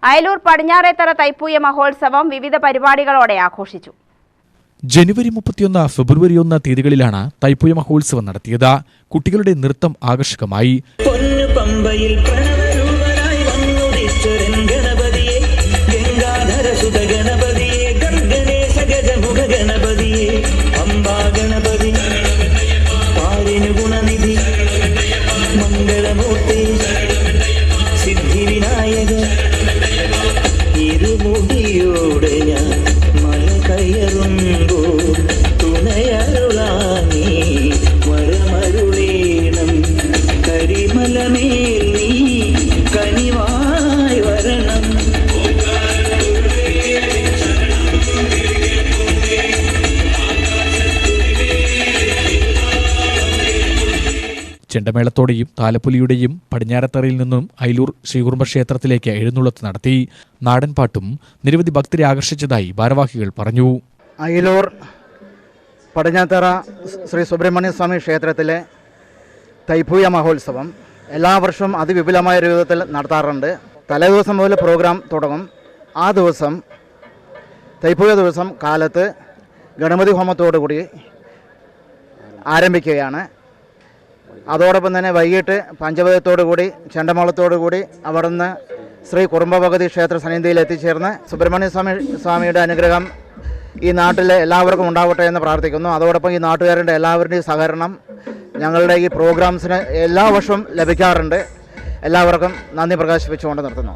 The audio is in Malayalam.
അയലൂർ പടിഞ്ഞാറേത്തറ തൈപ്പൂയ മഹോത്സവം വിവിധ പരിപാടികളോടെ ആഘോഷിച്ചു. ജനുവരി 31, ഫെബ്രുവരി 1 തീയതികളിലാണ് തൈപ്പൂയ മഹോത്സവം നടത്തിയത്. കുട്ടികളുടെ നൃത്തം ആകർഷകമായി. ചെണ്ടമേളത്തോടെയും താലപ്പൊലിയുടെയും പടിഞ്ഞാറത്തറയിൽ നിന്നും അയലൂർ ശ്രീകുറുമ്പ ക്ഷേത്രത്തിലേക്ക് എഴുന്നള്ളത്ത് നടത്തി. നാടൻപാട്ടും നിരവധി ഭക്തരെ ആകർഷിച്ചതായി ഭാരവാഹികൾ പറഞ്ഞു. അയലൂർ പടിഞ്ഞാറത്തറ ശ്രീ സുബ്രഹ്മണ്യ സ്വാമി ക്ഷേത്രത്തിലെ തൈപ്പൂയ മഹോത്സവം എല്ലാ വർഷവും അതിവിപുലമായ രൂപത്തിൽ നടത്താറുണ്ട്. തലേദിവസം മുതൽ പ്രോഗ്രാം തുടങ്ങും. ആ ദിവസം തൈപ്പൂയ ദിവസം കാലത്ത് ഗണപതി ഹോമത്തോടുകൂടി ആരംഭിക്കുകയാണ്. അതോടൊപ്പം തന്നെ വൈകിട്ട് പഞ്ചപദത്തോടുകൂടി ചെണ്ടമേളത്തോടുകൂടി അവിടുന്ന് ശ്രീ കുറുമ്പ ഭഗവതി ക്ഷേത്ര സന്നിധിയിൽ എത്തിച്ചേർന്ന് സുബ്രഹ്മണ്യ സ്വാമിയുടെ അനുഗ്രഹം ഈ നാട്ടിലെ എല്ലാവർക്കും ഉണ്ടാവട്ടെ എന്ന് പ്രാർത്ഥിക്കുന്നു. അതോടൊപ്പം ഈ നാട്ടുകാരുടെ എല്ലാവരുടെയും സഹകരണം ഞങ്ങളുടെ ഈ പ്രോഗ്രാംസിന് എല്ലാ വർഷവും ലഭിക്കാറുണ്ട്. എല്ലാവർക്കും നന്ദി പ്രകാശിപ്പിച്ചുകൊണ്ട് നിർത്തുന്നു.